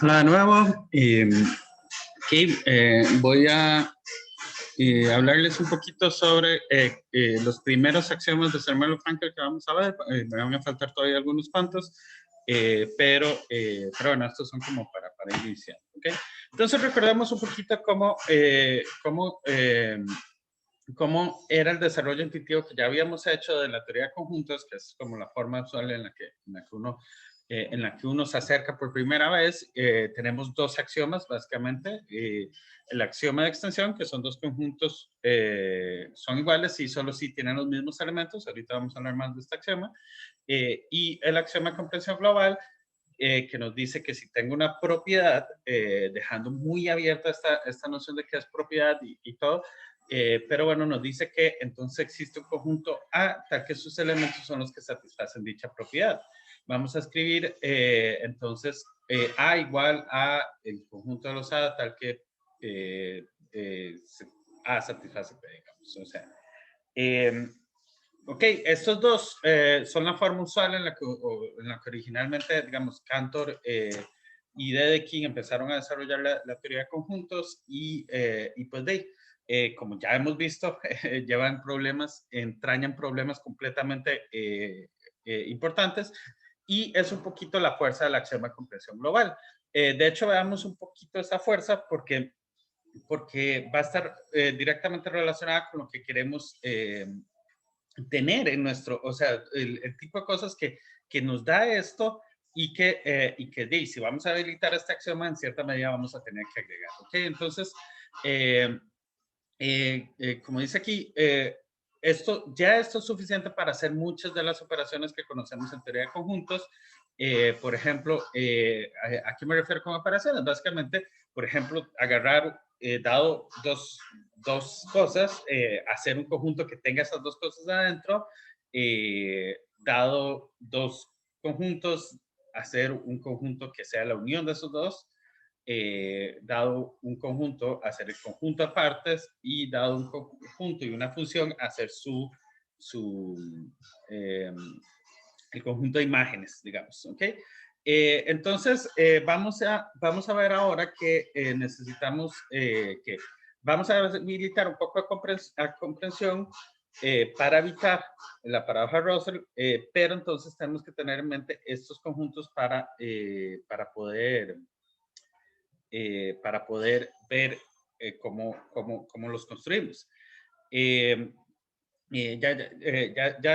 Hola de nuevo. Voy a hablarles un poquito sobre los primeros axiomas de Zermelo-Fraenkel que vamos a ver. Me van a faltar todavía algunos cuantos, pero bueno, estos son como para iniciar. ¿Okay? Entonces recordemos un poquito cómo era el desarrollo intuitivo que ya habíamos hecho de la teoría de conjuntos, que es como la forma usual en la que uno se acerca por primera vez. Tenemos dos axiomas, básicamente. El axioma de extensión, que son dos conjuntos, son iguales y solo si tienen los mismos elementos. Ahorita vamos a hablar más de este axioma. Y el axioma de comprensión global, que nos dice que si tengo una propiedad, dejando muy abierta esta noción de qué es propiedad y todo, pero bueno, nos dice que entonces existe un conjunto A, tal que sus elementos son los que satisfacen dicha propiedad. Vamos a escribir entonces A igual a el conjunto de los A, tal que A satisface B, digamos. O sea, ok, estos dos son la forma usual en la que originalmente, digamos, Cantor y Dedekind empezaron a desarrollar la teoría de conjuntos y pues como ya hemos visto, entrañan problemas completamente importantes, y es un poquito la fuerza del axioma de comprensión global. De hecho, veamos un poquito esa fuerza porque va a estar directamente relacionada con lo que queremos tener en nuestro, o sea, el tipo de cosas que nos da esto y que si vamos a habilitar este axioma, en cierta medida vamos a tener que agregar. ¿Ok? Entonces, como dice aquí, esto es suficiente para hacer muchas de las operaciones que conocemos en teoría de conjuntos. Por ejemplo, ¿a qué me refiero con operaciones? Básicamente, por ejemplo, agarrar, dado dos cosas, hacer un conjunto que tenga esas dos cosas adentro, dado dos conjuntos, hacer un conjunto que sea la unión de esos dos, dado un conjunto, hacer el conjunto de partes, y dado un conjunto y una función, hacer eh, el conjunto de imágenes, digamos. ¿Ok? Entonces, vamos a ver ahora que necesitamos que vamos a habilitar un poco de comprensión para evitar la paradoja de Russell, pero entonces tenemos que tener en mente estos conjuntos para poder ver cómo los construimos. Ya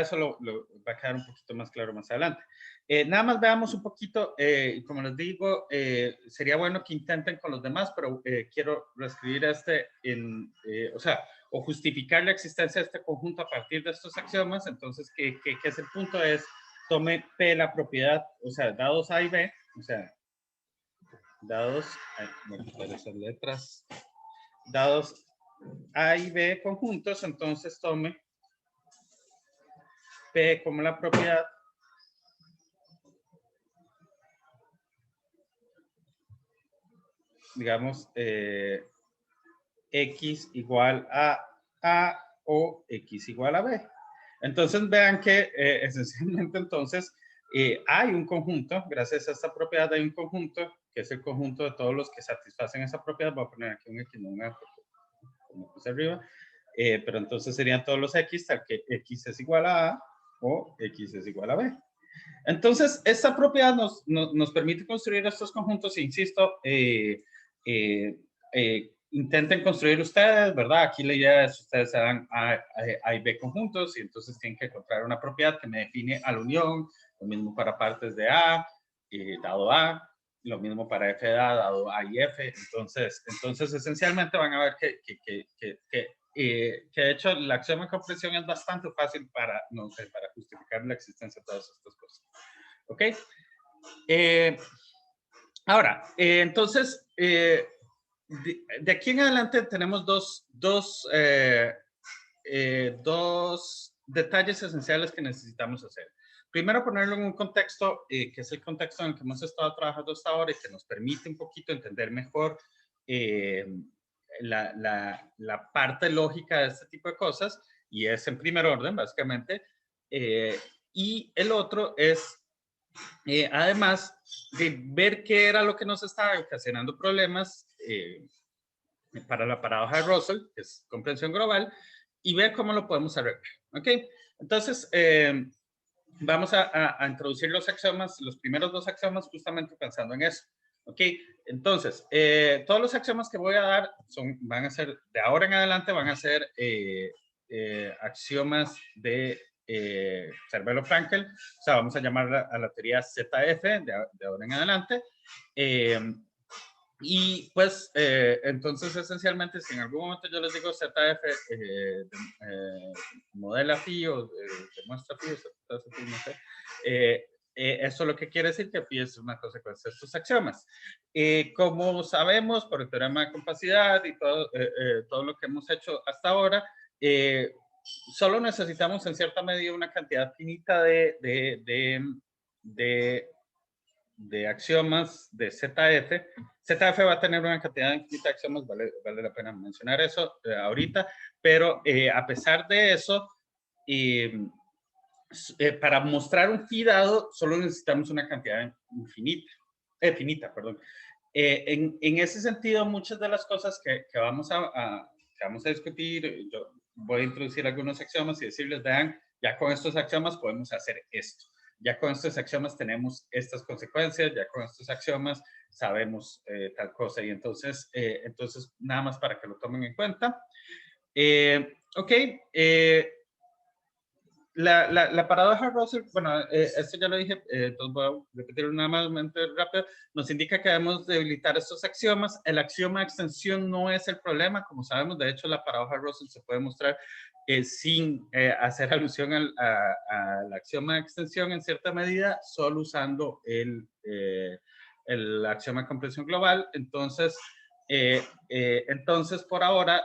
eso lo va a quedar un poquito más claro más adelante. Nada más veamos un poquito, como les digo, sería bueno que intenten con los demás, pero quiero reescribir o justificar la existencia de este conjunto a partir de estos axiomas. Entonces, ¿qué es el punto? Tome P la propiedad, o sea, dados A y B, o sea, dados, esas letras, dados A y B conjuntos, entonces tome P como la propiedad digamos, X igual a A o X igual a B. Entonces vean que esencialmente entonces hay un conjunto, gracias a esta propiedad hay un conjunto, que es el conjunto de todos los que satisfacen esa propiedad. Voy a poner aquí un X, no un A, como puse arriba, pero entonces serían todos los X, tal que X es igual a A o X es igual a B. Entonces, esta propiedad nos permite construir estos conjuntos, insisto, intenten construir ustedes, ¿verdad? Aquí la idea es que ustedes se dan A y B conjuntos, y entonces tienen que encontrar una propiedad que me define a la unión, lo mismo para partes de A, dado A, lo mismo para F de A, dado A y F. Entonces esencialmente van a ver que de hecho la axioma de compresión es bastante fácil para justificar la existencia de todas estas cosas. ¿Ok? Ahora, entonces, de aquí en adelante tenemos dos detalles esenciales que necesitamos hacer. Primero, ponerlo en un contexto que es el contexto en el que hemos estado trabajando hasta ahora y que nos permite un poquito entender mejor la parte lógica de este tipo de cosas, y es en primer orden, básicamente. Y el otro es Además de ver qué era lo que nos estaba ocasionando problemas para la paradoja de Russell, que es comprensión global, y ver cómo lo podemos arreglar. ¿Ok? Entonces, vamos a introducir los axiomas, los primeros dos axiomas, justamente pensando en eso. ¿Ok? Entonces, todos los axiomas que voy a dar van a ser, de ahora en adelante, van a ser axiomas de Cervelo-Frankel. O sea, vamos a llamar a la teoría ZF de ahora en adelante. Y pues, entonces, esencialmente, si en algún momento yo les digo ZF, modela phi o demuestra phi, no sé, eso lo que quiere decir que phi es una consecuencia de estos axiomas. Como sabemos, por el teorema de compacidad y todo lo que hemos hecho hasta ahora, solo necesitamos en cierta medida una cantidad finita de axiomas de ZF. ZF va a tener una cantidad infinita de axiomas, vale la pena mencionar eso ahorita, pero a pesar de eso, para mostrar un phi dado, solo necesitamos una cantidad finita, perdón. En ese sentido, muchas de las cosas que vamos a discutir, yo voy a introducir algunos axiomas y decirles, vean, ya con estos axiomas podemos hacer esto. Ya con estos axiomas tenemos estas consecuencias, ya con estos axiomas sabemos tal cosa. Y entonces, nada más para que lo tomen en cuenta. Ok, la paradoja de Russell, bueno, esto ya lo dije, entonces voy a repetirlo nuevamente rápido, nos indica que debemos debilitar estos axiomas. El axioma de extensión no es el problema, como sabemos, de hecho la paradoja de Russell se puede mostrar sin hacer alusión al axioma de extensión en cierta medida, solo usando el axioma de comprensión global. Entonces, por ahora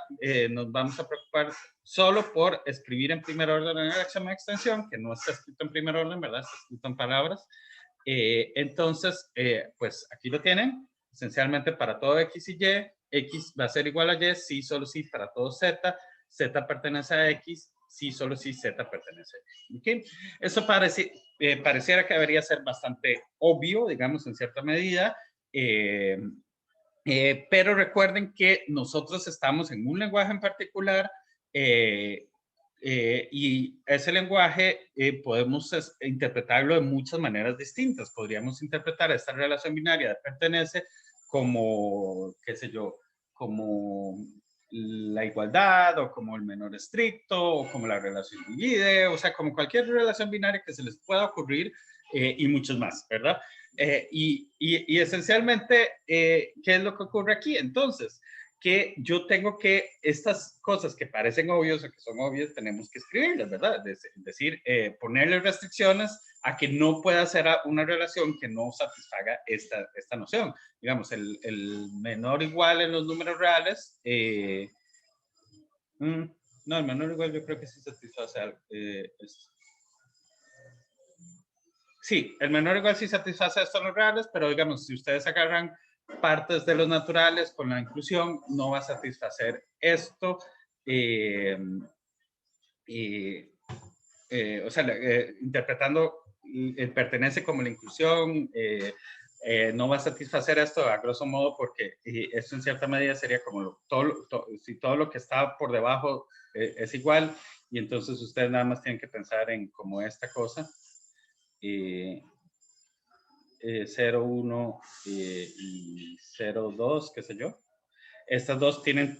nos vamos a preocupar solo por escribir en primer orden el axioma de extensión, que no está escrito en primer orden, ¿verdad? Está escrito en palabras. Entonces, pues aquí lo tienen. Esencialmente para todo X y Y, X va a ser igual a Y, sí, solo sí, para todo Z, Z pertenece a X, sí, solo sí, Z pertenece a X. ¿Okay? Eso pareciera que debería ser bastante obvio, digamos, en cierta medida. Pero recuerden que nosotros estamos en un lenguaje en particular y ese lenguaje podemos interpretarlo de muchas maneras distintas. Podríamos interpretar esta relación binaria de pertenece como, qué sé yo, como la igualdad o como el menor estricto o como la relación divide, o sea, como cualquier relación binaria que se les pueda ocurrir y muchos más, ¿verdad? Y esencialmente, ¿qué es lo que ocurre aquí? Entonces, que yo tengo que estas cosas que parecen obvias o que son obvias, tenemos que escribirlas, ¿verdad? Es decir, ponerle restricciones a que no pueda ser una relación que no satisfaga esta noción. Digamos, el menor igual en los números reales. No, el menor igual yo creo que sí satisface esto. Sí, el menor igual sí satisface estos los reales, pero digamos, si ustedes agarran partes de los naturales con la inclusión, no va a satisfacer esto. O sea, interpretando el pertenece como la inclusión, no va a satisfacer esto a grosso modo porque esto en cierta medida sería como si todo lo que está por debajo es igual y entonces ustedes nada más tienen que pensar en como esta cosa. 0, 1 y 0, 2, qué sé yo. Estas dos tienen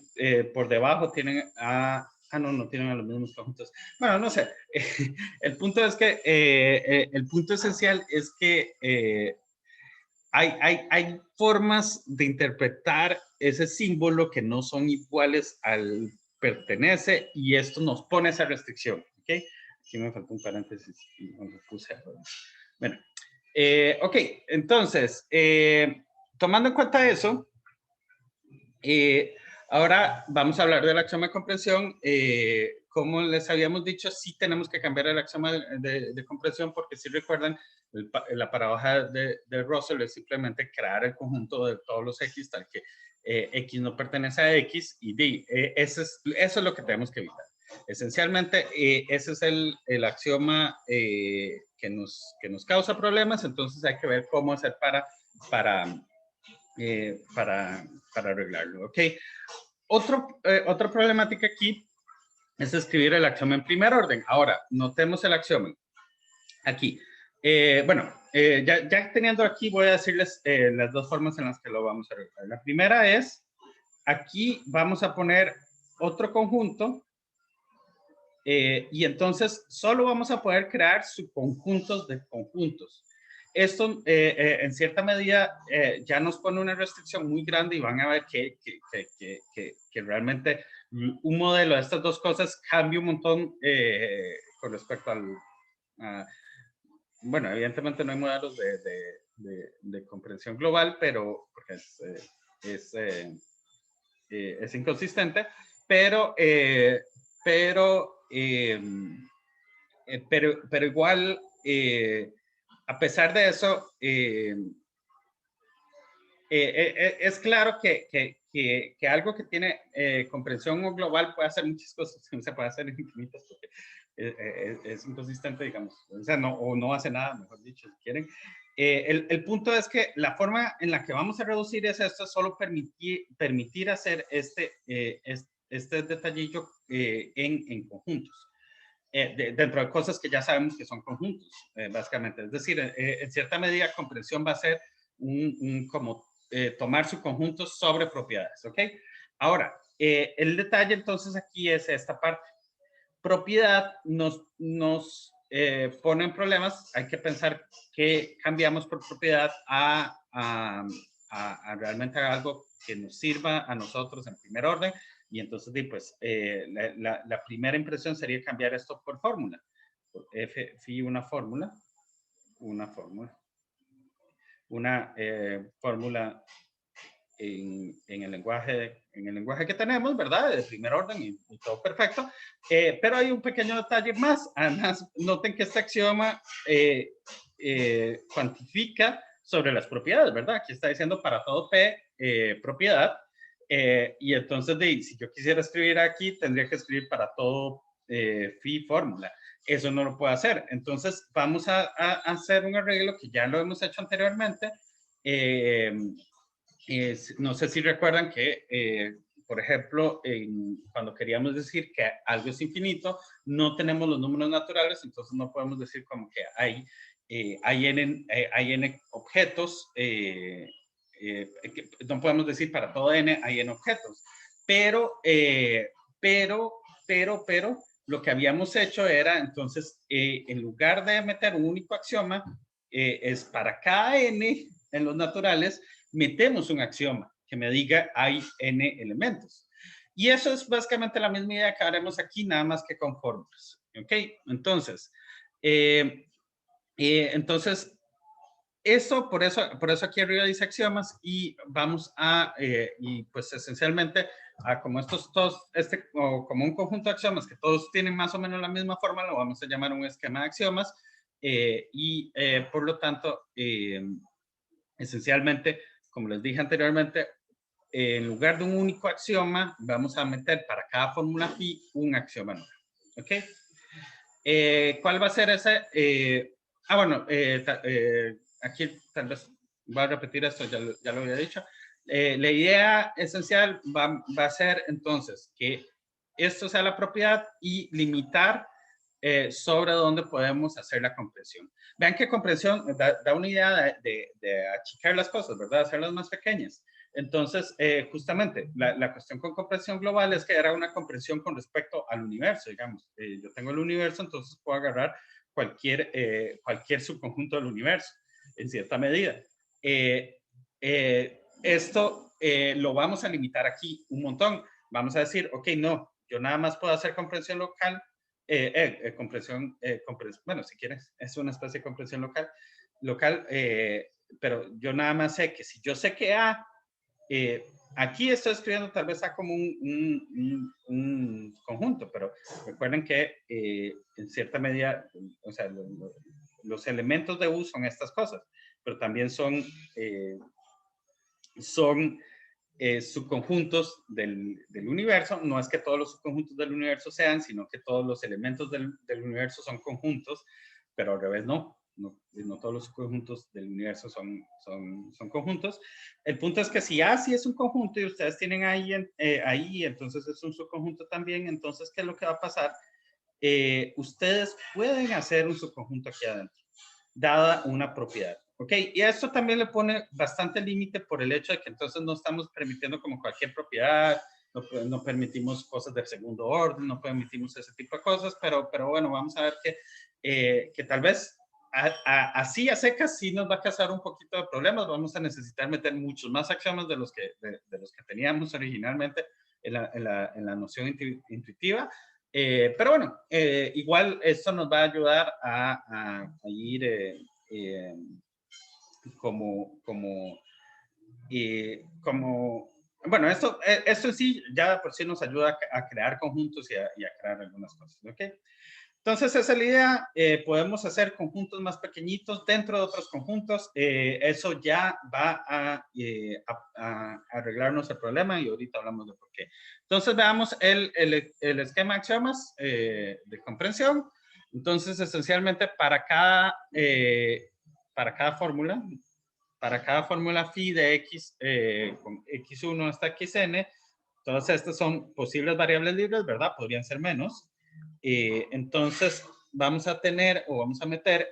por debajo, tienen a... no tienen a los mismos conjuntos. Bueno, no sé. El punto es que, el punto esencial es que hay formas de interpretar ese símbolo que no son iguales al pertenece y esto nos pone esa restricción. ¿Ok? Aquí me faltó un paréntesis y no lo puse. Bueno, ok, entonces, tomando en cuenta eso, ahora vamos a hablar del axioma de comprensión. Como les habíamos dicho, sí tenemos que cambiar el axioma de comprensión porque si recuerdan, la paradoja de Russell es simplemente crear el conjunto de todos los X tal que X no pertenece a X y D. Eso es lo que tenemos que evitar. Esencialmente, ese es el axioma nos causa problemas, entonces hay que ver cómo hacer para arreglarlo, ¿ok? Otra problemática aquí es escribir el axioma en primer orden. Ahora, notemos el axioma aquí. Ya teniendo aquí, voy a decirles las dos formas en las que lo vamos a arreglar. La primera es, aquí vamos a poner otro conjunto y entonces solo vamos a poder crear subconjuntos de conjuntos. Esto, en cierta medida, ya nos pone una restricción muy grande y van a ver que realmente un modelo de estas dos cosas cambia un montón con respecto al... bueno, evidentemente no hay modelos de comprensión global, pero porque es inconsistente, pero igual, a pesar de eso, es claro que algo que tiene comprensión global puede hacer muchas cosas, se puede hacer infinitas, porque es inconsistente, digamos, o sea, no hace nada, mejor dicho, si quieren. El punto es que la forma en la que vamos a reducir es esto, es solo permitir hacer este detallillo en conjuntos. Dentro de cosas que ya sabemos que son conjuntos, básicamente. Es decir, en cierta medida, comprensión va a ser como tomar subconjuntos sobre propiedades, ¿ok? Ahora, el detalle entonces aquí es esta parte. Propiedad nos pone en problemas. Hay que pensar que cambiamos por propiedad a realmente algo que nos sirva a nosotros en primer orden. Y entonces, pues, la primera impresión sería cambiar esto por fórmula. Por f, phi, una fórmula en el lenguaje que tenemos, ¿verdad? De primer orden y todo perfecto. Pero hay un pequeño detalle más. Además, noten que este axioma cuantifica sobre las propiedades, ¿verdad? Aquí está diciendo para todo P, propiedad. Y entonces, si yo quisiera escribir aquí, tendría que escribir para todo phi fórmula. Eso no lo puedo hacer. Entonces, vamos a hacer un arreglo que ya lo hemos hecho anteriormente. No sé si recuerdan que, por ejemplo, cuando queríamos decir que algo es infinito, no tenemos los números naturales, entonces no podemos decir como que hay n objetos, no podemos decir para todo n hay n objetos, pero lo que habíamos hecho era entonces, en lugar de meter un único axioma, es para cada n en los naturales, metemos un axioma que me diga hay n elementos. Y eso es básicamente la misma idea que haremos aquí, nada más que con fórmulas. ¿Ok? Entonces, eso, por eso aquí arriba dice axiomas y vamos a, y pues esencialmente, como estos todos, como un conjunto de axiomas que todos tienen más o menos la misma forma, lo vamos a llamar un esquema de axiomas por lo tanto, esencialmente, como les dije anteriormente, en lugar de un único axioma, vamos a meter para cada fórmula phi un axioma nuevo. ¿Ok? ¿Cuál va a ser ese? Aquí tal vez voy a repetir esto, ya lo había dicho. La idea esencial va a ser entonces que esto sea la propiedad y limitar sobre dónde podemos hacer la comprensión. Vean que comprensión da una idea de achicar las cosas, ¿verdad? Hacerlas más pequeñas. Entonces, justamente, la cuestión con comprensión global es que era una comprensión con respecto al universo, digamos. Yo tengo el universo, entonces puedo agarrar cualquier subconjunto del universo, en cierta medida. Esto lo vamos a limitar aquí un montón. Vamos a decir, ok, no, yo nada más puedo hacer comprensión local, bueno, si quieres, es una especie de comprensión local, pero yo nada más sé que si yo sé que A, aquí estoy escribiendo tal vez A como un conjunto, pero recuerden que en cierta medida, o sea, los elementos de U son estas cosas, pero también son subconjuntos del universo. No es que todos los subconjuntos del universo sean, sino que todos los elementos del universo son conjuntos, pero al revés no. No todos los conjuntos del universo son conjuntos. El punto es que si A sí es un conjunto y ustedes tienen ahí, entonces es un subconjunto también, entonces, ¿qué es lo que va a pasar? Ustedes pueden hacer un subconjunto aquí adentro, dada una propiedad. ¿Ok? Y esto también le pone bastante límite por el hecho de que entonces no estamos permitiendo como cualquier propiedad, no permitimos cosas del segundo orden, no permitimos ese tipo de cosas, pero bueno, vamos a ver que tal vez así a secas sí nos va a causar un poquito de problemas. Vamos a necesitar meter muchos más axiomas de los que teníamos originalmente en la noción intuitiva. Pero bueno, igual esto nos va a ayudar a ir bueno, esto sí ya por sí nos ayuda a crear conjuntos y a crear algunas cosas, ¿ok? Entonces, esa es la idea. Podemos hacer conjuntos más pequeñitos dentro de otros conjuntos. Eso ya va a arreglarnos el problema y ahorita hablamos de por qué. Entonces, veamos el esquema de axiomas de comprensión. Entonces, esencialmente, para cada fórmula, phi de x con x1 hasta xn, todas estas son posibles variables libres, ¿verdad? Podrían ser menos. Entonces, vamos a meter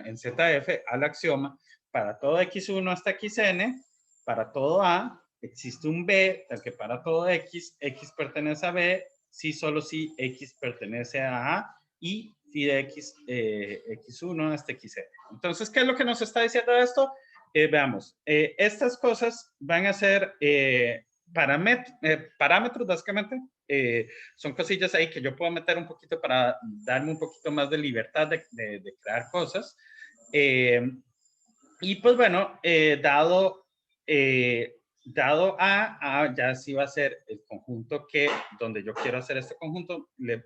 en ZF al axioma para todo x1 hasta xn, para todo a, existe un b, tal que para todo x pertenece a b, si solo si x pertenece a y phi de x, x1 hasta xn. Entonces, ¿qué es lo que nos está diciendo esto? Veamos, estas cosas van a ser parámetros, básicamente. Son cosillas ahí que yo puedo meter un poquito para darme un poquito más de libertad de crear cosas. Y pues bueno, dado A, ya sí va a ser el conjunto donde yo quiero hacer este conjunto, le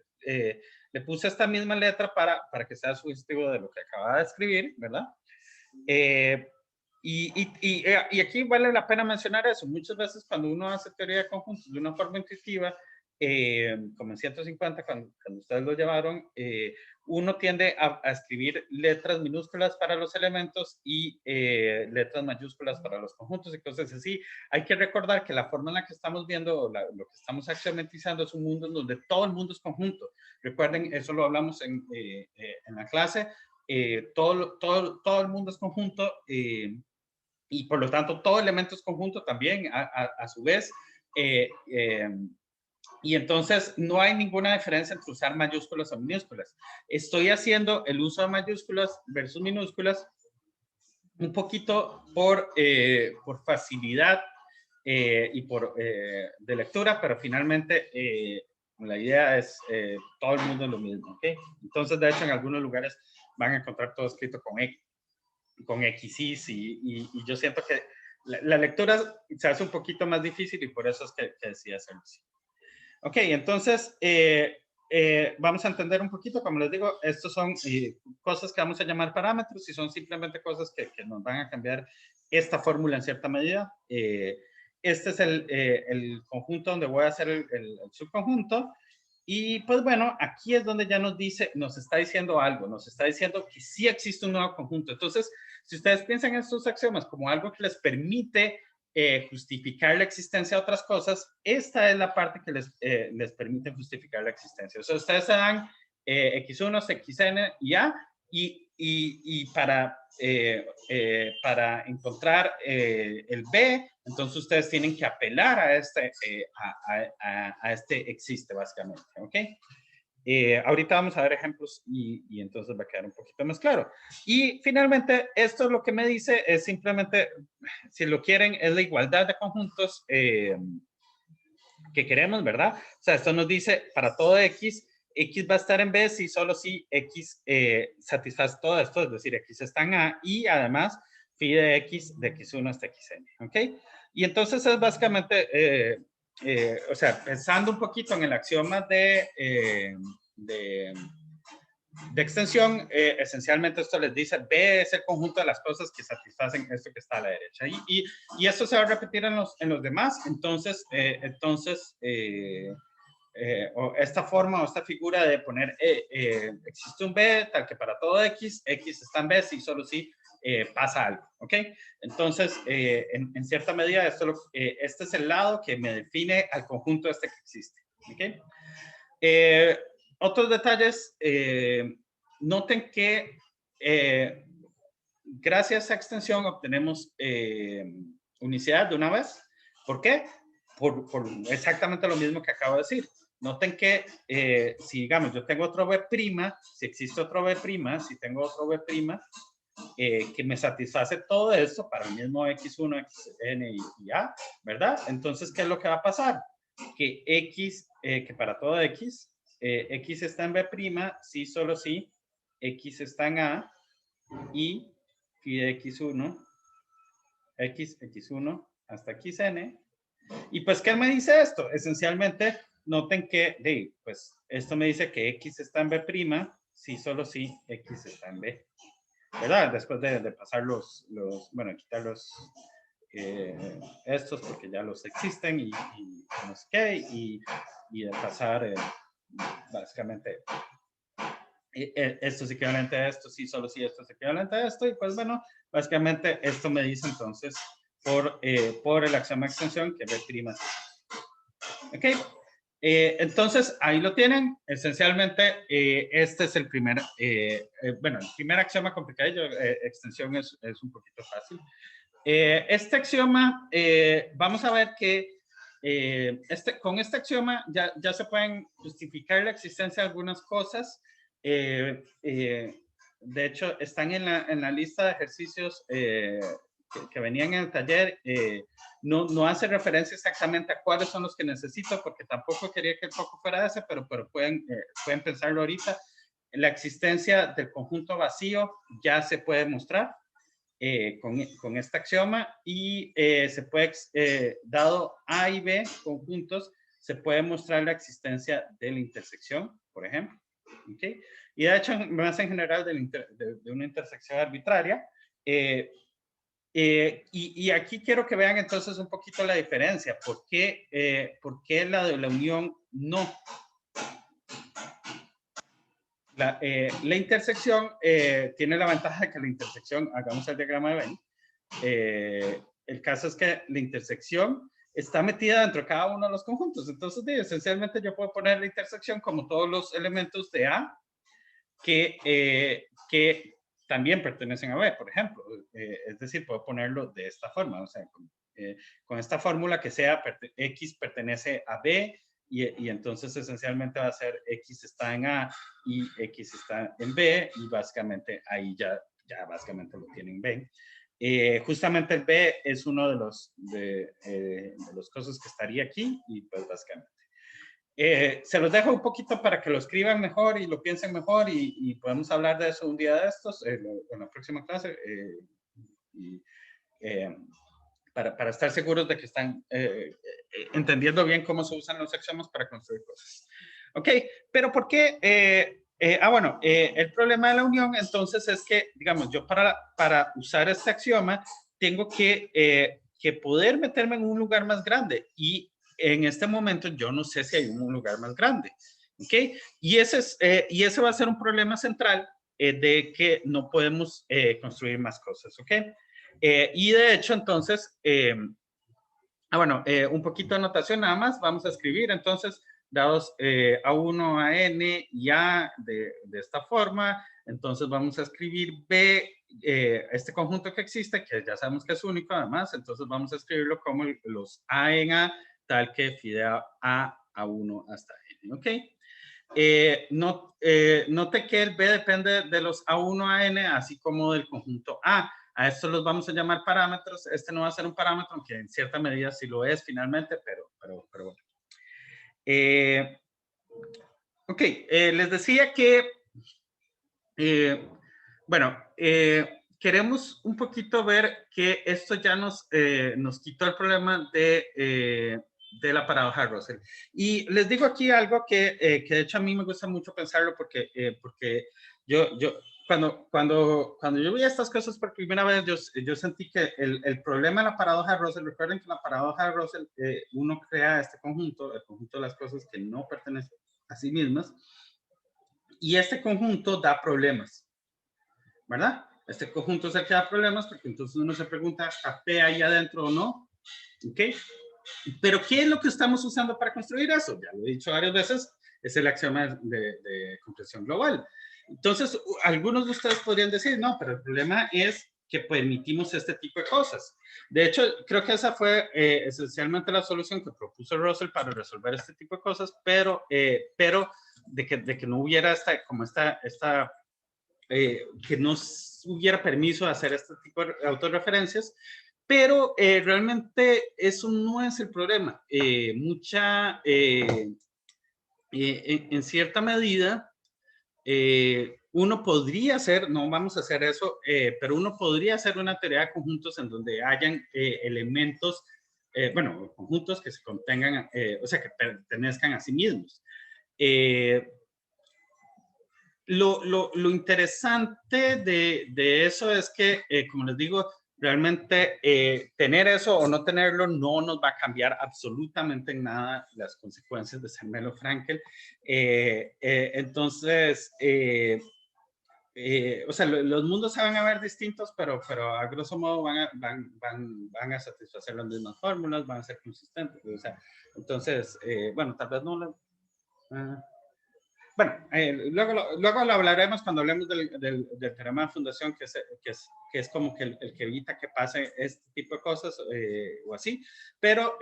puse esta misma letra para que sea sugestivo de lo que acaba de escribir, ¿verdad? Y aquí vale la pena mencionar eso. Muchas veces cuando uno hace teoría de conjuntos de una forma intuitiva, como en 150, cuando ustedes lo llevaron, uno tiende a escribir letras minúsculas para los elementos y letras mayúsculas para los conjuntos y cosas así. Hay que recordar que la forma en la que estamos viendo, lo que estamos axiomatizando es un mundo en donde todo el mundo es conjunto. Recuerden, eso lo hablamos en la clase. Todo el mundo es conjunto y por lo tanto todo elemento es conjunto también a su vez. Y entonces no hay ninguna diferencia entre usar mayúsculas o minúsculas. Estoy haciendo el uso de mayúsculas versus minúsculas un poquito por facilidad y de lectura, pero finalmente la idea es todo el mundo es lo mismo, ¿ok? Entonces, de hecho, en algunos lugares van a encontrar todo escrito con XIs y yo siento que la lectura se hace un poquito más difícil y por eso es que decía hacerlo así. Ok, entonces vamos a entender un poquito, como les digo, estos son cosas que vamos a llamar parámetros y son simplemente cosas que nos van a cambiar esta fórmula en cierta medida. Este es el conjunto donde voy a hacer el subconjunto. Y pues bueno, aquí es donde ya nos está diciendo algo, nos está diciendo que sí existe un nuevo conjunto. Entonces, si ustedes piensan en estos axiomas como algo que les permite justificar la existencia de otras cosas, esta es la parte que les permite justificar la existencia. O sea, ustedes se dan x1, xn y a, y para encontrar el b, entonces ustedes tienen que apelar a este existe, básicamente, ¿ok? Ahorita vamos a ver ejemplos y entonces va a quedar un poquito más claro. Y finalmente, esto lo que me dice es simplemente, si lo quieren, es la igualdad de conjuntos que queremos, ¿verdad? O sea, esto nos dice para todo X va a estar en B si solo si X satisface todo esto, es decir, X está en A y además phi de X de X1 hasta Xn, ¿ok? Y entonces es básicamente... o sea, pensando un poquito en el axioma de extensión, esencialmente esto les dice, B es el conjunto de las cosas que satisfacen esto que está a la derecha. Y esto se va a repetir en los demás. Entonces o esta forma o esta figura de poner existe un B tal que para todo X está en B si solo si pasa algo, ¿ok? Entonces, en cierta medida, este es el lado que me define al conjunto este que existe, ¿ok? Otros detalles, noten que gracias a extensión obtenemos unicidad de una vez. ¿Por qué? Por exactamente lo mismo que acabo de decir. Noten que si digamos yo tengo otro B', si existe otro B', si tengo otro B', que me satisface todo esto para el mismo X1, Xn y A, ¿verdad? Entonces, ¿qué es lo que va a pasar? Que X, que para todo X, X está en B', sí, solo sí, X está en A, y phi de X1, X1 hasta Xn. Y pues, ¿qué me dice esto? Esencialmente, noten que, pues, esto me dice que X está en B', sí, solo sí, X está en B. ¿Verdad? Después de pasar bueno, quitar estos porque ya los existen y no sé qué, y de pasar básicamente esto es equivalente a esto, sí, solo si esto es equivalente a esto, y pues bueno, básicamente esto me dice entonces por el axioma de extensión que B'. ¿Ok? Entonces, ahí lo tienen. Esencialmente, este es el primer, bueno, el primer axioma complicado. Extensión es un poquito fácil. Este axioma, vamos a ver que con este axioma ya se pueden justificar la existencia de algunas cosas. De hecho, están en la lista de ejercicios que venían en el taller. No hace referencia exactamente a cuáles son los que necesito, porque tampoco quería que el foco fuera ese, pero pueden pensarlo ahorita. La existencia del conjunto vacío ya se puede mostrar con este axioma, y se puede, dado A y B conjuntos, se puede mostrar la existencia de la intersección, por ejemplo. ¿Okay? Y de hecho, más en general de una intersección arbitraria. Y aquí quiero que vean entonces un poquito la diferencia. ¿Por qué la de la unión no? La intersección tiene la ventaja de que la intersección, hagamos el diagrama de Venn, el caso es que la intersección está metida dentro de cada uno de los conjuntos. Entonces, esencialmente yo puedo poner la intersección como todos los elementos de A que también pertenecen a B, por ejemplo. Es decir, puedo ponerlo de esta forma, o sea, con esta fórmula que sea X pertenece a B, y entonces esencialmente va a ser X está en A y X está en B, y básicamente ahí ya básicamente lo tienen B. Justamente el B es uno de los cosas que estaría aquí, y pues básicamente. Se los dejo un poquito para que lo escriban mejor y lo piensen mejor, y podemos hablar de eso un día de estos, en la próxima clase, para estar seguros de que están entendiendo bien cómo se usan los axiomas para construir cosas. Ok, pero ¿por qué? Bueno, el problema de la unión entonces es que, digamos, yo para usar este axioma tengo que poder meterme en un lugar más grande, y en este momento yo no sé si hay un lugar más grande. ¿Ok? Y ese va a ser un problema central de que no podemos construir más cosas. ¿Ok? Y de hecho, entonces, bueno, un poquito de notación nada más. Vamos a escribir entonces dados A1, AN y A de esta forma. Entonces vamos a escribir B, este conjunto que existe, que ya sabemos que es único además. Entonces vamos a escribirlo como los A en A, tal que fidea A1 hasta N. ¿Ok? Note que el B depende de los A1 a N, así como del conjunto A. A estos los vamos a llamar parámetros. Este no va a ser un parámetro, aunque en cierta medida sí lo es finalmente, pero bueno. Ok, les decía que, bueno, queremos un poquito ver que esto ya nos quitó el problema de la paradoja de Russell. Y les digo aquí algo que de hecho a mí me gusta mucho pensarlo, porque cuando yo vi estas cosas por primera vez, yo sentí que el problema de la paradoja de Russell, recuerden que la paradoja de Russell, uno crea este conjunto, el conjunto de las cosas que no pertenecen a sí mismas, y este conjunto da problemas, ¿verdad? Este conjunto es el que da problemas porque entonces uno se pregunta, ¿capé ahí adentro o no? ¿Ok? Pero ¿qué es lo que estamos usando para construir eso? Ya lo he dicho varias veces, es el axioma de compresión global. Entonces, algunos de ustedes podrían decir, no, pero el problema es que permitimos este tipo de cosas. De hecho, creo que esa fue esencialmente la solución que propuso Russell para resolver este tipo de cosas, pero de que no hubiera que no hubiera permiso de hacer este tipo de autorreferencias, pero realmente eso no es el problema. En cierta medida, uno podría hacer, no vamos a hacer eso, pero uno podría hacer una teoría de conjuntos en donde hayan elementos, bueno, conjuntos que se contengan, o sea, que pertenezcan a sí mismos. Lo interesante de eso es que, como les digo, realmente tener eso o no tenerlo no nos va a cambiar absolutamente en nada las consecuencias de ser Melo Frankel. Entonces, o sea, los mundos se van a ver distintos, pero a grosso modo van a satisfacer las mismas fórmulas, van a ser consistentes. O sea, entonces, bueno, tal vez no lo... Bueno, luego lo hablaremos cuando hablemos del teorema de fundación, que es como que el que evita que pase este tipo de cosas o así. Pero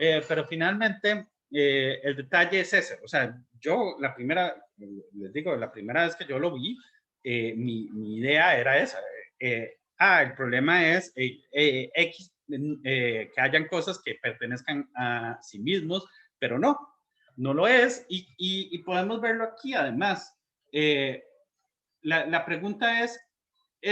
finalmente, el detalle es ese. O sea, yo les digo, la primera vez que yo lo vi, mi idea era esa. El problema es X, que hayan cosas que pertenezcan a sí mismos, pero no lo es, y podemos verlo aquí además. La pregunta es,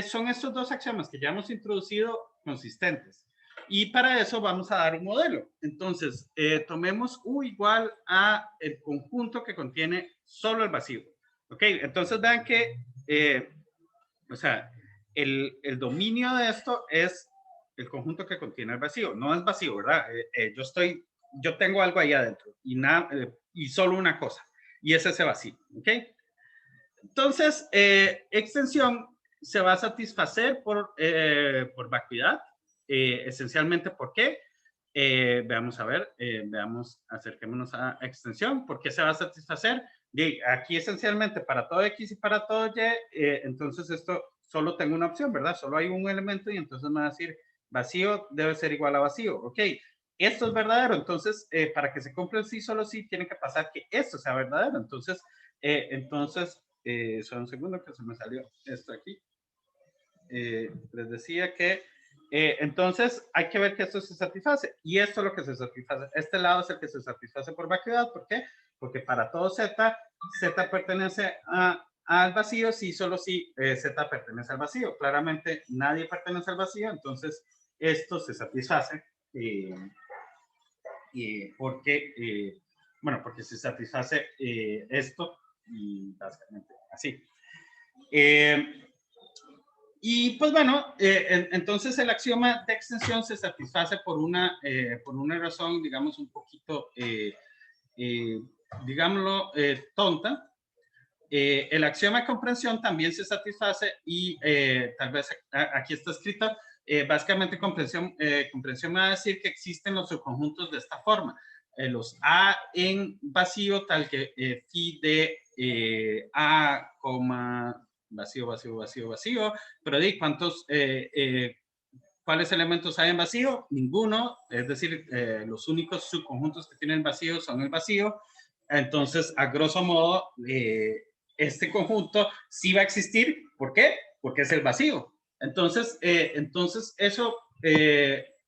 ¿son estos dos axiomas que ya hemos introducido consistentes? Y para eso vamos a dar un modelo. Entonces, tomemos U igual a el conjunto que contiene solo el vacío. ¿Ok? Entonces vean que, o sea, el dominio de esto es el conjunto que contiene el vacío. No es vacío, ¿verdad? Yo tengo algo ahí adentro y solo una cosa, y es ese vacío, ¿ok? Entonces, extensión se va a satisfacer por vacuidad, esencialmente, ¿por qué? Veamos a ver, acerquémonos a extensión. ¿Por qué se va a satisfacer? Y aquí esencialmente para todo X y para todo Y, entonces esto solo tengo una opción, ¿verdad? Solo hay un elemento y entonces me va a decir vacío debe ser igual a vacío, ¿ok? Esto es verdadero, entonces para que se cumpla el sí solo sí tiene que pasar que esto sea verdadero, entonces solo un segundo que se me salió esto aquí. Les decía que entonces hay que ver que esto se satisface y esto es lo que se satisface. Este lado es el que se satisface por vacuidad. ¿Por qué? Porque para todo Z pertenece al vacío si solo si Z pertenece al vacío. Claramente nadie pertenece al vacío, entonces esto se satisface porque se satisface esto y básicamente así. Y pues bueno, entonces el axioma de extensión se satisface por una razón, digamos, un poquito, digámoslo, tonta. El axioma de comprensión también se satisface y tal vez aquí está escrito, básicamente comprensión va a decir que existen los subconjuntos de esta forma. Los A en vacío, tal que phi de A, vacío, vacío, vacío, vacío, pero di ¿cuáles elementos hay en vacío? Ninguno, es decir, los únicos subconjuntos que tienen vacío son el vacío. Entonces, a grosso modo, este conjunto sí va a existir. ¿Por qué? Porque es el vacío. Entonces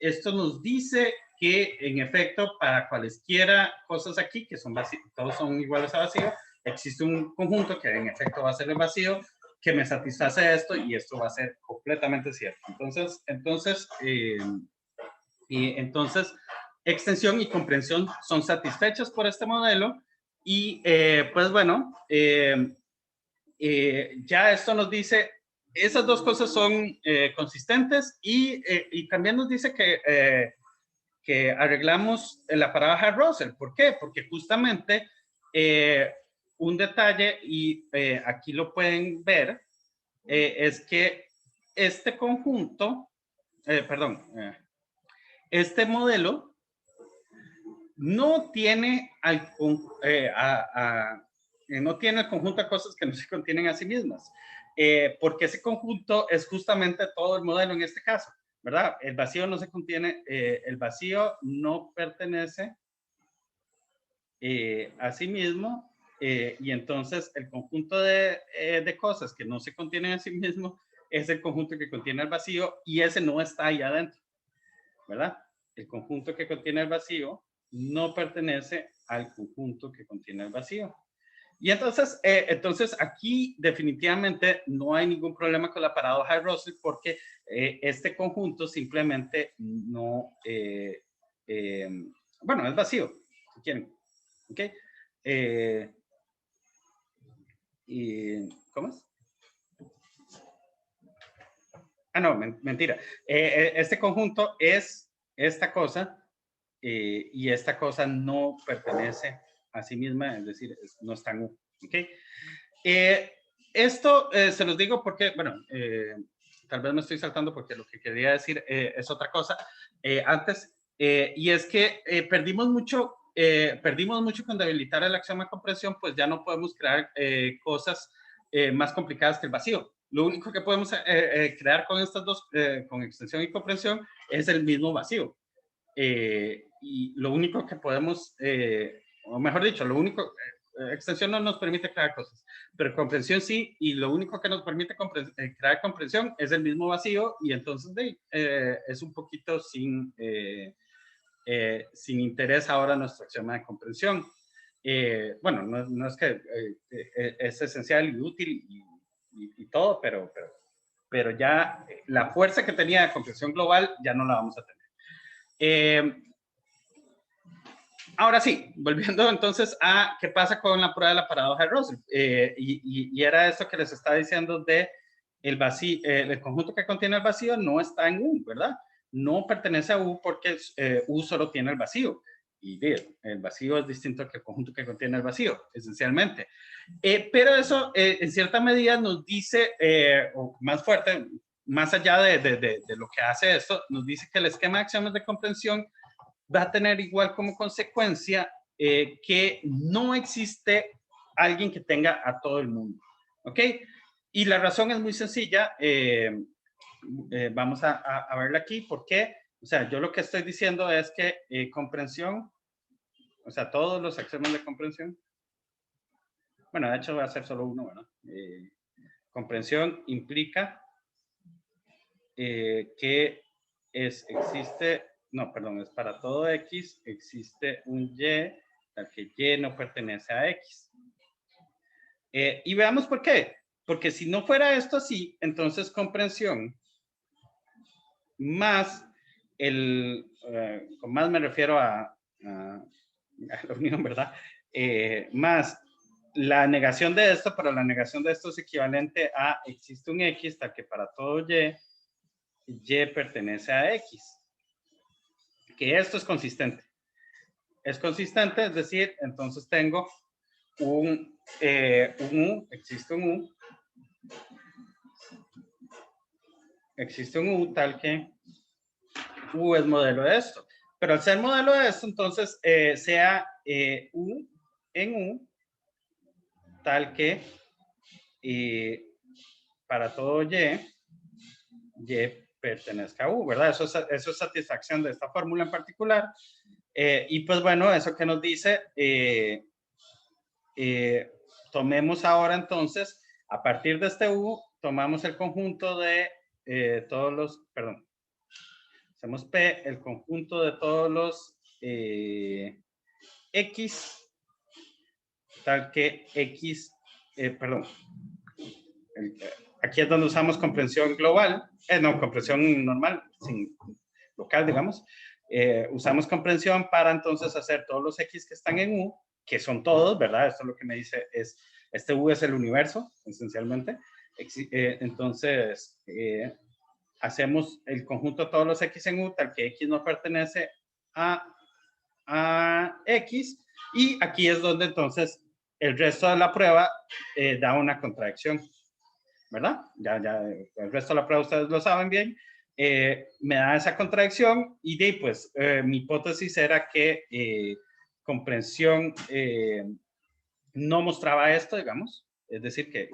esto nos dice que, en efecto, para cualesquiera cosas aquí, que son vacíos, todos son iguales a vacío, existe un conjunto que, en efecto, va a ser el vacío, que me satisface esto, y esto va a ser completamente cierto. Entonces, extensión y comprensión son satisfechas por este modelo. Y pues bueno, ya esto nos dice esas dos cosas son consistentes y también nos dice que arreglamos la paradoja de Russell. ¿Por qué? Porque justamente un detalle, y aquí lo pueden ver, es que este conjunto, este modelo no tiene, no tiene el conjunto de cosas que no se contienen a sí mismas, porque ese conjunto es justamente todo el modelo en este caso, ¿verdad? El vacío no se contiene, el vacío no pertenece a sí mismo, y entonces el conjunto de cosas que no se contienen a sí mismo es el conjunto que contiene el vacío, y ese no está ahí adentro, ¿verdad? El conjunto que contiene el vacío no pertenece al conjunto que contiene el vacío. Y entonces aquí definitivamente no hay ningún problema con la paradoja de Russell, porque este conjunto simplemente no, bueno, es vacío, si quieren. ¿Ok? Y, ¿cómo es? Ah, no, mentira. Este conjunto es esta cosa, y esta cosa no pertenece a sí misma, es decir, no está en U. ¿Ok? Esto se los digo porque, bueno, tal vez me estoy saltando porque lo que quería decir es otra cosa antes, y es que perdimos mucho con debilitar el axioma de compresión, pues ya no podemos crear cosas más complicadas que el vacío. Lo único que podemos crear con estas dos, con extensión y comprensión, es el mismo vacío. Y lo único que podemos, o mejor dicho, lo único, extensión no nos permite crear cosas, pero comprensión sí, y lo único que nos permite crear comprensión es el mismo vacío, y entonces es un poquito sin interés ahora nuestro axioma de comprensión. Bueno, no es que es esencial y útil y todo, pero ya la fuerza que tenía de comprensión global ya no la vamos a tener. Ahora sí, volviendo entonces a qué pasa con la prueba de la paradoja de Russell. Y era esto que les estaba diciendo de el vacío, el conjunto que contiene el vacío no está en U, ¿verdad? No pertenece a U porque U solo tiene el vacío. Y bien, el vacío es distinto que el conjunto que contiene el vacío, esencialmente. Pero eso, en cierta medida, nos dice, o más fuerte, más allá de lo que hace esto, nos dice que el esquema de axiomas de comprensión va a tener igual como consecuencia que no existe alguien que tenga a todo el mundo. ¿Ok? Y la razón es muy sencilla. Vamos a verla aquí. ¿Por qué? O sea, yo lo que estoy diciendo es que comprensión, o sea, todos los axiomas de comprensión, bueno, de hecho va a ser solo uno, ¿verdad? Comprensión implica que existe, no, perdón, es para todo X, existe un Y, al que Y no pertenece a X. Y veamos por qué. Porque si no fuera esto así, entonces comprensión más con más me refiero a la unión, ¿verdad? Más la negación de esto, pero la negación de esto es equivalente a existe un X, tal que para todo Y pertenece a X. Que esto es consistente. Es consistente, es decir, entonces tengo un U, existe un U tal que U es modelo de esto. Pero al ser modelo de esto, entonces sea U en U tal que para todo Y pertenezca a U, ¿verdad? Eso es satisfacción de esta fórmula en particular. Y pues bueno, eso que nos dice, tomemos ahora entonces, a partir de este U, tomamos el conjunto de todos los, perdón, hacemos P, el conjunto de todos los X, tal que X, perdón, aquí es donde usamos comprensión global, no, comprensión normal, sin local, digamos. Usamos comprensión para entonces hacer todos los X que están en U, que son todos, ¿verdad? Esto es lo que me dice, este U es el universo, esencialmente. Entonces, hacemos el conjunto de todos los X en U, tal que X no pertenece a X, y aquí es donde entonces el resto de la prueba da una contradicción, ¿verdad? Ya, el resto de la prueba ustedes lo saben bien. Me da esa contradicción y de pues mi hipótesis era que comprensión no mostraba esto, digamos, es decir, que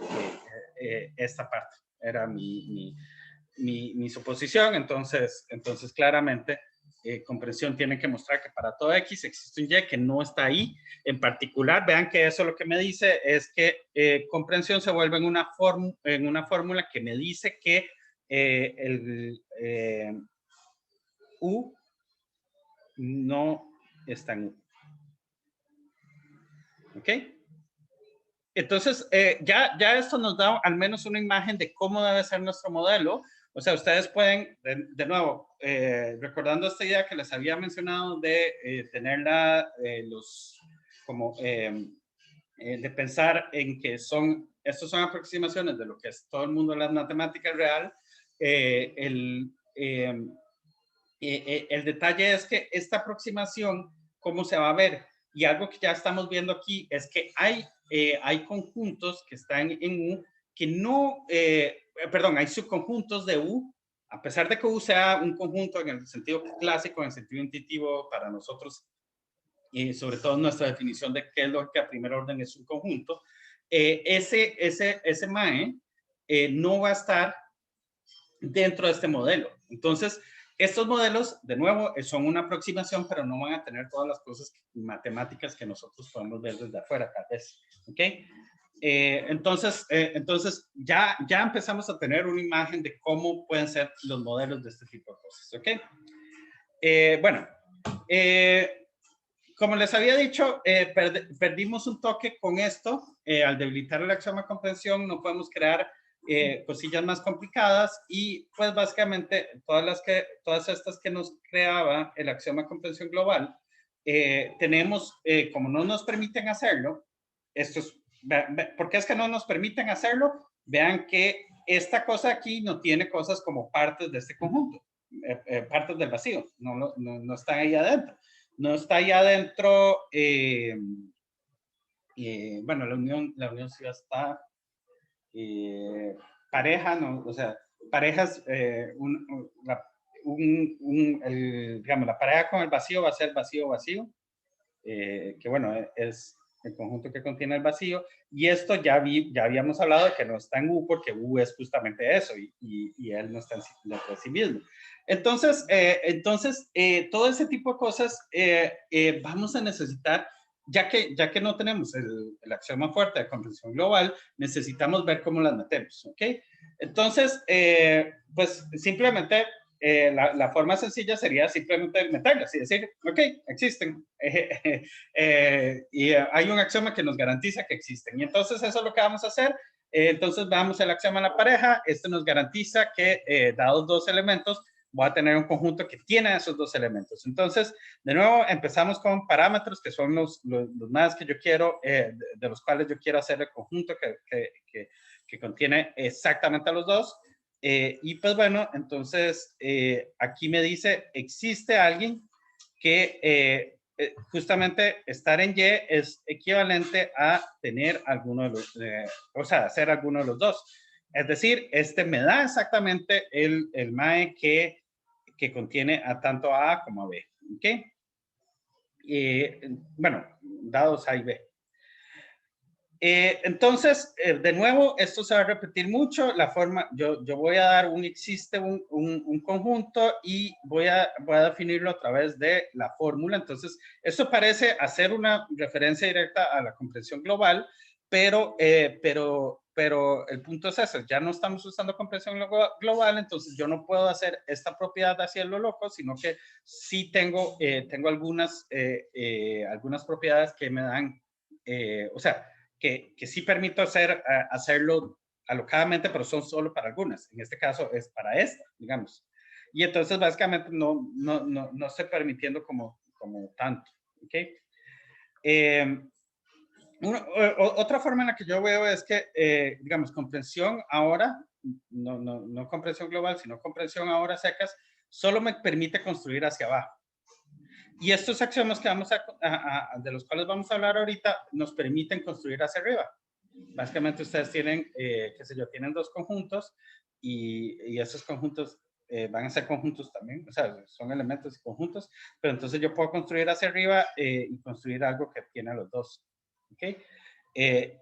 esta parte era mi suposición. Entonces claramente comprensión tiene que mostrar que para todo X existe un Y que no está ahí. En particular, vean que eso lo que me dice es que comprensión se vuelve en una fórmula que me dice que el U no está en U. ¿Ok? Entonces, ya esto nos da al menos una imagen de cómo debe ser nuestro modelo. O sea, ustedes pueden, de nuevo, recordando esta idea que les había mencionado de tenerla, de pensar en que estos son aproximaciones de lo que es todo el mundo de las matemáticas real. El detalle es que esta aproximación, ¿cómo se va a ver? Y algo que ya estamos viendo aquí es que hay conjuntos que están en U que no, perdón, hay subconjuntos de U, a pesar de que U sea un conjunto en el sentido clásico, en el sentido intuitivo para nosotros, y sobre todo nuestra definición de qué es lo que a primer orden es un conjunto, ese MAE no va a estar dentro de este modelo. Entonces, estos modelos, de nuevo, son una aproximación, pero no van a tener todas las cosas matemáticas que nosotros podemos ver desde afuera, tal vez. ¿Ok? Entonces ya empezamos a tener una imagen de cómo pueden ser los modelos de este tipo de cosas. ¿Ok? Bueno, como les había dicho, perdimos un toque con esto. Al debilitar el axioma de comprensión, no podemos crear cosillas más complicadas, y pues básicamente todas estas que nos creaba el axioma de comprensión global, tenemos, como no nos permiten hacerlo, ¿por qué es que no nos permiten hacerlo? Vean que esta cosa aquí no tiene cosas como partes de este conjunto, partes del vacío, no están ahí adentro. No está ahí adentro, bueno, la unión sí está, pareja, no, o sea, parejas, digamos, la pareja con el vacío va a ser vacío, que bueno, es el conjunto que contiene el vacío, y esto ya habíamos hablado de que no está en U, porque U es justamente eso, y él no está dentro de sí mismo. Entonces, todo ese tipo de cosas vamos a necesitar, ya que no tenemos el axioma fuerte de comprensión global, necesitamos ver cómo las metemos, ¿ok? Entonces, pues simplemente la forma sencilla sería simplemente meterlas y decir, ok, existen. Y hay un axioma que nos garantiza que existen. Y entonces eso es lo que vamos a hacer. Entonces veamos el axioma de la pareja. Este nos garantiza que dados dos elementos, voy a tener un conjunto que tiene esos dos elementos. Entonces, de nuevo, empezamos con parámetros, que son los más que yo quiero, de los cuales yo quiero hacer el conjunto que contiene exactamente a los dos. Y pues bueno, entonces aquí me dice, existe alguien que justamente estar en Y es equivalente a tener alguno de los, o sea, hacer alguno de los dos. Es decir, este me da exactamente el MAE que contiene a tanto a A como a B. ¿Ok? Bueno, dados A y B. Entonces, de nuevo, esto se va a repetir mucho. La forma, yo voy a dar existe un conjunto y voy a definirlo a través de la fórmula. Entonces, esto parece hacer una referencia directa a la comprensión global, pero el punto es eso, ya no estamos usando comprensión global, entonces yo no puedo hacer esta propiedad así en lo loco, sino que sí tengo algunas propiedades que me dan, o sea, que sí permito hacerlo alocadamente, pero son solo para algunas. En este caso es para esta, digamos. Y entonces básicamente no estoy permitiendo como tanto. ¿Ok? Otra forma en la que yo veo es que, digamos, comprensión ahora, no comprensión global, sino comprensión ahora secas, solo me permite construir hacia abajo. Y estos axiomas que de los cuales vamos a hablar ahorita nos permiten construir hacia arriba. Básicamente ustedes tienen, qué sé yo, tienen dos conjuntos y esos conjuntos van a ser conjuntos también, o sea, son elementos y conjuntos, pero entonces yo puedo construir hacia arriba y construir algo que tiene los dos. ¿Ok?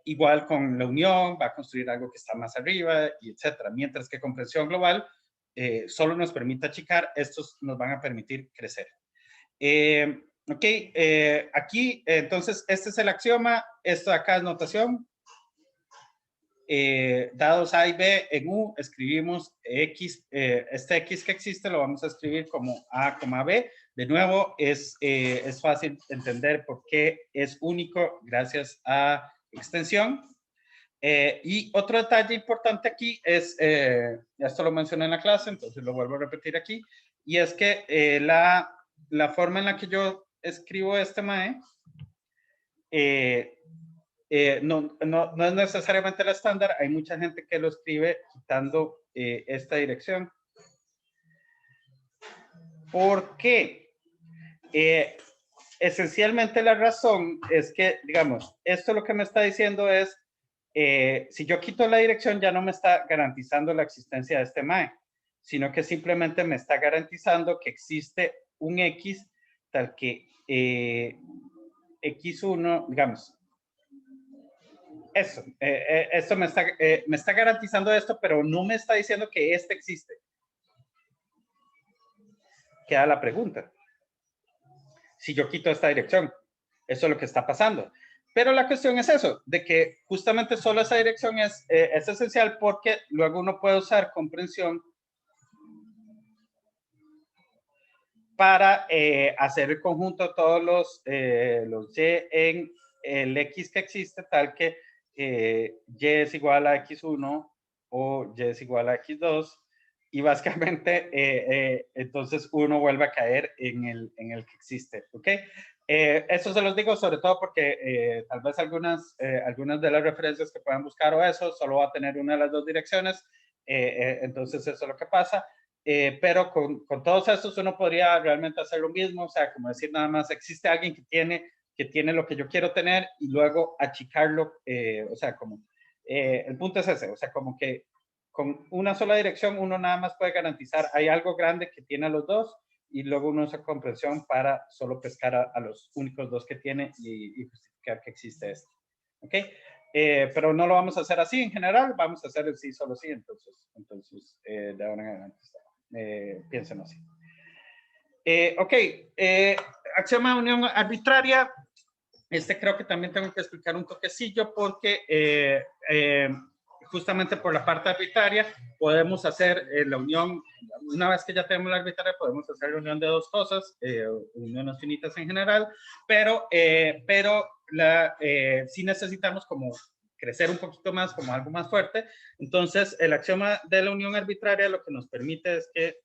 Igual con la unión va a construir algo que está más arriba y etcétera. Mientras que comprensión global solo nos permite achicar, estos nos van a permitir crecer. Ok, aquí entonces este es el axioma, esto de acá es notación. Dados A y B en U, escribimos X, este X que existe lo vamos a escribir como A, B. De nuevo, es fácil entender por qué es único gracias a extensión. Y otro detalle importante aquí es, esto lo mencioné en la clase, entonces lo vuelvo a repetir aquí, y es que la forma en la que yo escribo este MAE no es necesariamente el estándar, hay mucha gente que lo escribe quitando esta dirección. ¿Por qué? Esencialmente la razón es que, digamos, esto lo que me está diciendo es, si yo quito la dirección ya no me está garantizando la existencia de este MAE, sino que simplemente me está garantizando que existe un X tal que X1, digamos, eso, esto me está garantizando esto, pero no me está diciendo que este existe. Queda la pregunta. Si yo quito esta dirección, eso es lo que está pasando. Pero la cuestión es eso, de que justamente solo esa dirección es esencial porque luego uno puede usar comprensión para hacer el conjunto de todos los Y en el X que existe, tal que Y es igual a X1 o Y es igual a X2, y básicamente entonces uno vuelve a caer en el que existe, ¿ok? Eso se los digo sobre todo porque tal vez algunas de las referencias que puedan buscar o eso solo va a tener una de las dos direcciones, entonces eso es lo que pasa. Pero con todos estos uno podría realmente hacer lo mismo, o sea, como decir nada más, existe alguien que tiene lo que yo quiero tener y luego achicarlo, o sea, como, el punto es ese, o sea, como que con una sola dirección uno nada más puede garantizar, hay algo grande que tiene a los dos y luego uno usa comprensión para solo pescar a los únicos dos que tiene y justificar que existe este, ¿ok? Pero no lo vamos a hacer así en general, vamos a hacer el sí solo sí, entonces de ahora en adelante está. Piensen así. Ok, axioma de unión arbitraria. Este creo que también tengo que explicar un toquecillo porque justamente por la parte arbitraria podemos hacer la unión, una vez que ya tenemos la arbitraria podemos hacer la unión de dos cosas, uniones finitas en general, pero sí necesitamos como crecer un poquito más, como algo más fuerte. Entonces, el axioma de la unión arbitraria lo que nos permite es que,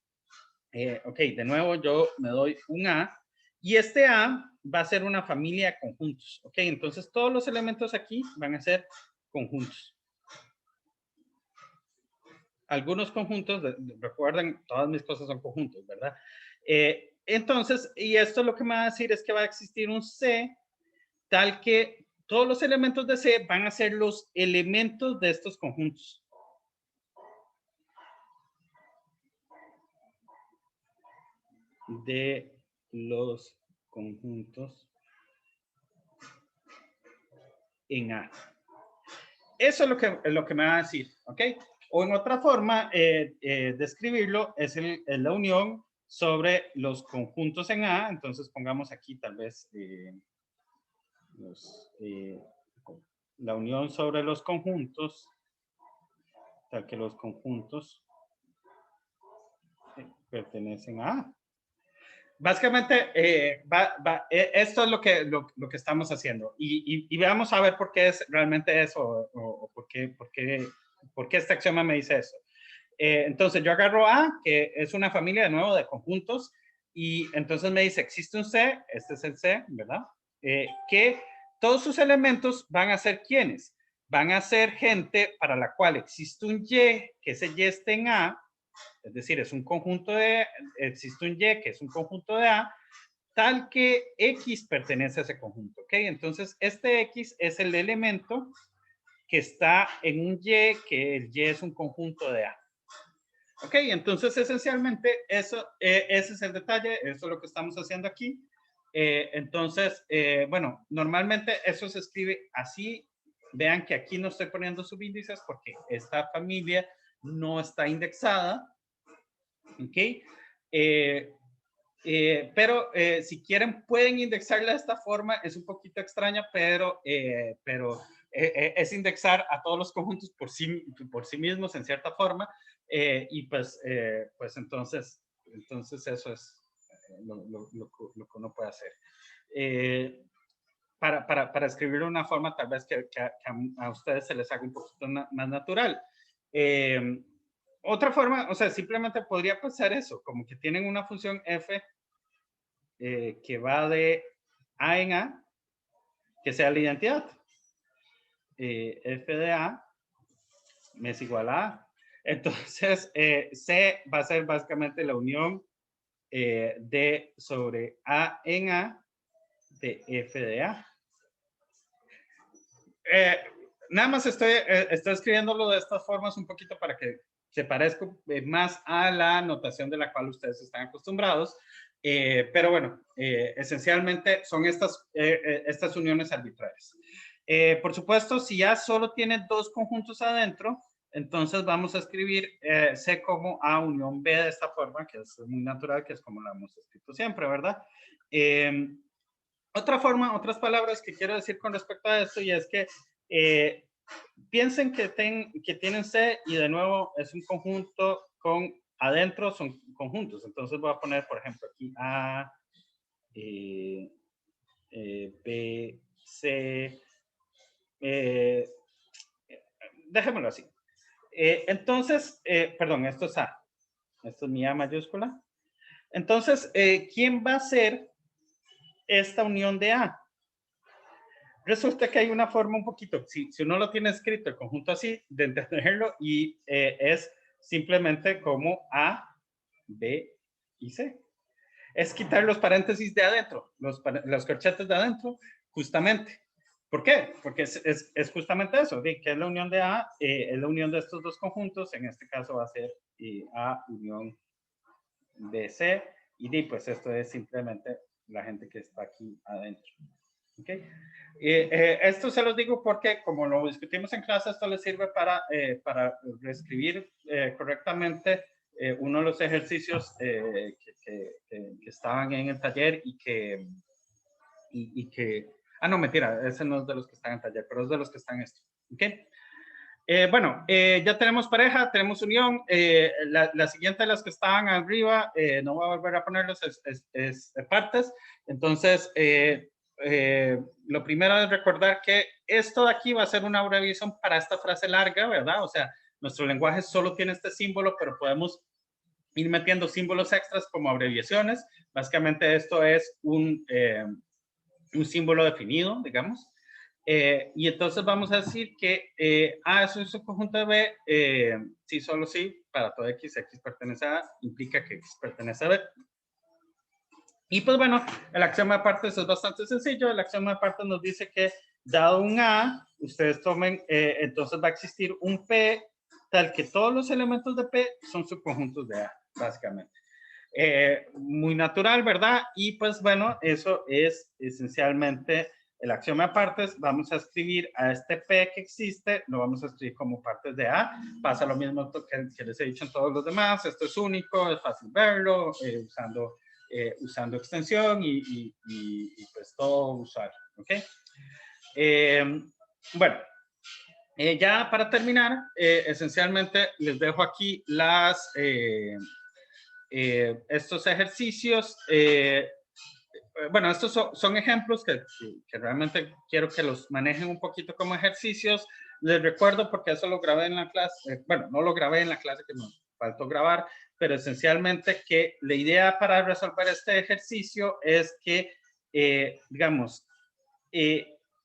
ok, de nuevo yo me doy un A y este A va a ser una familia de conjuntos, ok, entonces todos los elementos aquí van a ser conjuntos. Algunos conjuntos, recuerden, todas mis cosas son conjuntos, ¿verdad? Entonces, y esto lo que me va a decir es que va a existir un C tal que todos los elementos de C van a ser los elementos de estos conjuntos. De los conjuntos en A. Eso es lo que me va a decir, ¿ok? O en otra forma de escribirlo es la unión sobre los conjuntos en A. Entonces pongamos aquí tal vez la unión sobre los conjuntos, tal que los conjuntos pertenecen a A. Básicamente, esto es lo que estamos haciendo. Y veamos a ver por qué es realmente eso, o por qué este axioma me dice eso. Entonces, yo agarro A, que es una familia de nuevo de conjuntos, y entonces me dice, existe un C, este es el C, ¿verdad? Que todos sus elementos van a ser ¿quiénes? Van a ser gente para la cual existe un Y, que ese Y esté en A, es decir, es un conjunto de, existe un Y que es un conjunto de A, tal que X pertenece a ese conjunto, ¿ok? Entonces, este X es el elemento que está en un Y, que el Y es un conjunto de A. Ok, entonces esencialmente eso, ese es el detalle, eso es lo que estamos haciendo aquí. Entonces, bueno, normalmente eso se escribe así. Vean que aquí no estoy poniendo subíndices porque esta familia no está indexada. Ok, pero si quieren pueden indexarla de esta forma, es un poquito extraña, pero es indexar a todos los conjuntos por sí mismos en cierta forma, y pues entonces eso es lo que uno puede hacer. Para escribir de una forma tal vez que a ustedes se les haga un poquito más natural. Otra forma, o sea, simplemente podría pasar eso, como que tienen una función f que va de A en A, que sea la identidad. F de A es igual a A. Entonces, C va a ser básicamente la unión de sobre A en A de F de A. Nada más estoy escribiéndolo de estas formas un poquito para que se parezca más a la notación de la cual ustedes están acostumbrados. Pero bueno, esencialmente son estas uniones arbitrarias. Por supuesto, si ya solo tiene dos conjuntos adentro, entonces vamos a escribir C como A unión B de esta forma, que es muy natural, que es como la hemos escrito siempre, ¿verdad? Otra forma, otras palabras que quiero decir con respecto a esto, y es que piensen que tienen C y de nuevo es un conjunto con adentro son conjuntos. Entonces voy a poner, por ejemplo, aquí A, B, C, déjemelo así. Entonces, perdón, esto es A. Esto es mi A mayúscula. Entonces, ¿quién va a ser esta unión de A? Resulta que hay una forma un poquito, si uno lo tiene escrito el conjunto así, de entenderlo, y es simplemente como A, B y C. Es quitar los paréntesis de adentro, los corchetes de adentro, justamente. ¿Por qué? Porque es justamente eso, que es la unión de A, es la unión de estos dos conjuntos, en este caso va a ser A unión B, C, y pues esto es simplemente la gente que está aquí adentro. ¿Okay? Esto se los digo porque, como lo discutimos en clase, esto les sirve para reescribir correctamente uno de los ejercicios que estaban en el taller y que... no, mentira, ese no es de los que están en el taller, pero es de los que están en esto. ¿Okay? Bueno, ya tenemos pareja, tenemos unión. La siguiente de las que estaban arriba, no voy a volver a ponerlos, es partes. Entonces, lo primero es recordar que esto de aquí va a ser una abreviación para esta frase larga, ¿verdad? O sea, nuestro lenguaje solo tiene este símbolo, pero podemos ir metiendo símbolos extras como abreviaciones. Básicamente esto es un símbolo definido, digamos. Y entonces vamos a decir que A es un subconjunto de B, sí, solo sí, para todo X, X pertenece a A, implica que X pertenece a B. Y pues bueno, el axioma de partes es bastante sencillo. El axioma de partes nos dice que dado un A, ustedes tomen, entonces va a existir un P tal que todos los elementos de P son subconjuntos de A, básicamente. Muy natural, ¿verdad? Y pues bueno, eso es esencialmente el axioma de partes. Vamos a escribir a este P que existe, lo vamos a escribir como partes de A. Pasa lo mismo que les he dicho en todos los demás. Esto es único, es fácil verlo, usando extensión y pues todo usuario, ¿ok? Bueno, ya para terminar, esencialmente les dejo aquí estos ejercicios. Bueno, estos son ejemplos que realmente quiero que los manejen un poquito como ejercicios. Les recuerdo porque eso lo grabé en la clase, bueno, no lo grabé en la clase que nos faltó grabar, pero esencialmente que la idea para resolver este ejercicio es que, digamos,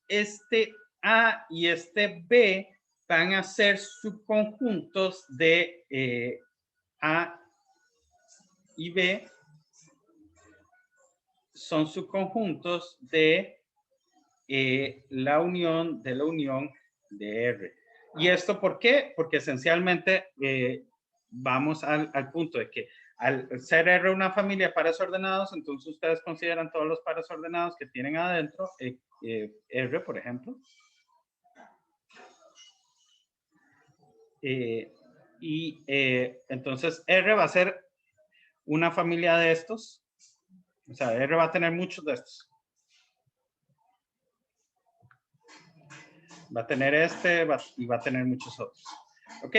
este A y este B van a ser subconjuntos de A y B son subconjuntos de la unión de R. ¿Y esto por qué? Porque esencialmente vamos al punto de que al ser R una familia de pares ordenados, entonces ustedes consideran todos los pares ordenados que tienen adentro, R, por ejemplo. Entonces R va a ser una familia de estos. O sea, R va a tener muchos de estos. Va a tener este y va a tener muchos otros. ¿Ok?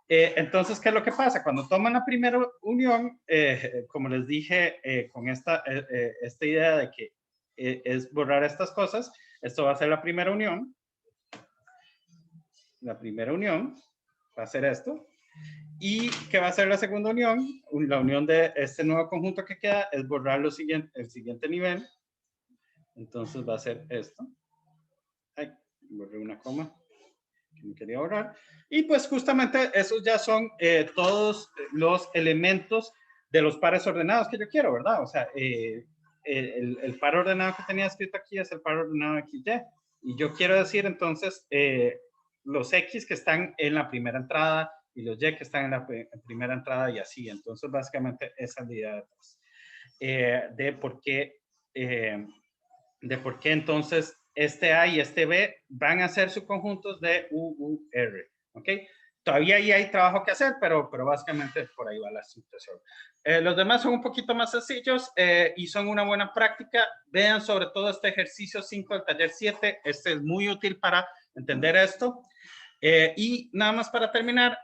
Entonces, ¿qué es lo que pasa? Cuando toman la primera unión, como les dije, con esta idea de que es borrar estas cosas, esto va a ser la primera unión. La primera unión va a ser esto. ¿Y qué va a ser la segunda unión? La unión de este nuevo conjunto que queda es borrar el siguiente nivel. Entonces va a ser esto. Ay, borré una coma que me quería borrar. Y pues justamente esos ya son todos los elementos de los pares ordenados que yo quiero, ¿verdad? O sea, el par ordenado que tenía escrito aquí es el par ordenado XY. Y yo quiero decir entonces los X que están en la primera entrada y los Y que están en la primera entrada y así. Entonces, básicamente esa es la idea detrás. De por qué entonces este A y este B van a ser subconjuntos de UUR. ¿Ok? Todavía ahí hay trabajo que hacer, pero básicamente por ahí va la situación. Los demás son un poquito más sencillos y son una buena práctica. Vean sobre todo este ejercicio 5 del taller 7. Este es muy útil para entender esto. Y nada más para terminar,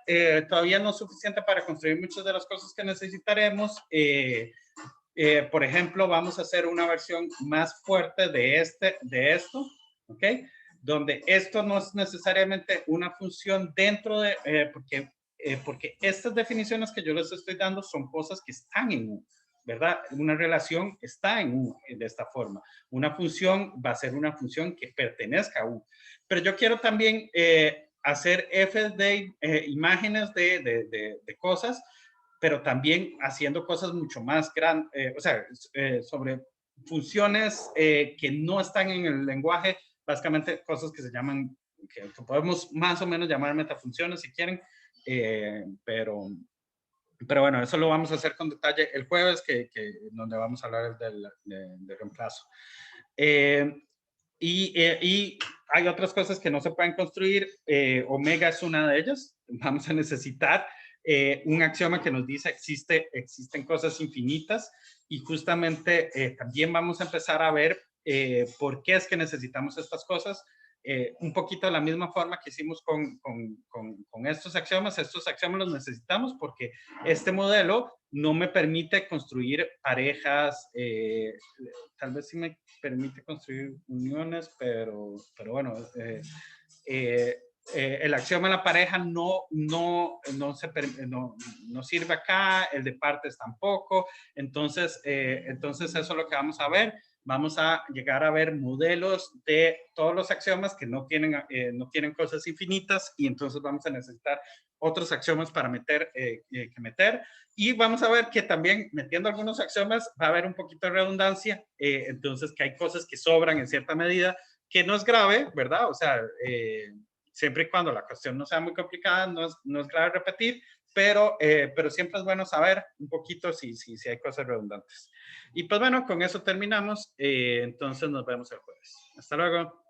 todavía no es suficiente para construir muchas de las cosas que necesitaremos. Por ejemplo, vamos a hacer una versión más fuerte de esto, ¿ok? Donde esto no es necesariamente una función dentro de, porque estas definiciones que yo les estoy dando son cosas que están en U, ¿verdad? Una relación está en U de esta forma. Una función va a ser una función que pertenezca a U. Pero yo quiero también hacer F de imágenes de cosas, pero también haciendo cosas mucho más grandes, o sea, sobre funciones que no están en el lenguaje, básicamente cosas que se llaman, que podemos más o menos llamar metafunciones si quieren, pero bueno, eso lo vamos a hacer con detalle el jueves, donde vamos a hablar del reemplazo. Y hay otras cosas que no se pueden construir. Omega es una de ellas. Vamos a necesitar un axioma que nos dice existen cosas infinitas, y justamente también vamos a empezar a ver por qué es que necesitamos estas cosas. Un poquito de la misma forma que hicimos con estos axiomas los necesitamos porque este modelo no me permite construir parejas, tal vez sí me permite construir uniones, pero bueno, el axioma de la pareja no sirve acá, el de partes tampoco. Entonces eso es lo que vamos a ver. Vamos a llegar a ver modelos de todos los axiomas que no tienen cosas infinitas, y entonces vamos a necesitar otros axiomas para meter. Y vamos a ver que también metiendo algunos axiomas va a haber un poquito de redundancia, entonces que hay cosas que sobran en cierta medida, que no es grave, ¿verdad? O sea, siempre y cuando la cuestión no sea muy complicada, no es grave repetir, pero siempre es bueno saber un poquito si hay cosas redundantes. Y pues bueno, con eso terminamos. Entonces nos vemos el jueves. Hasta luego.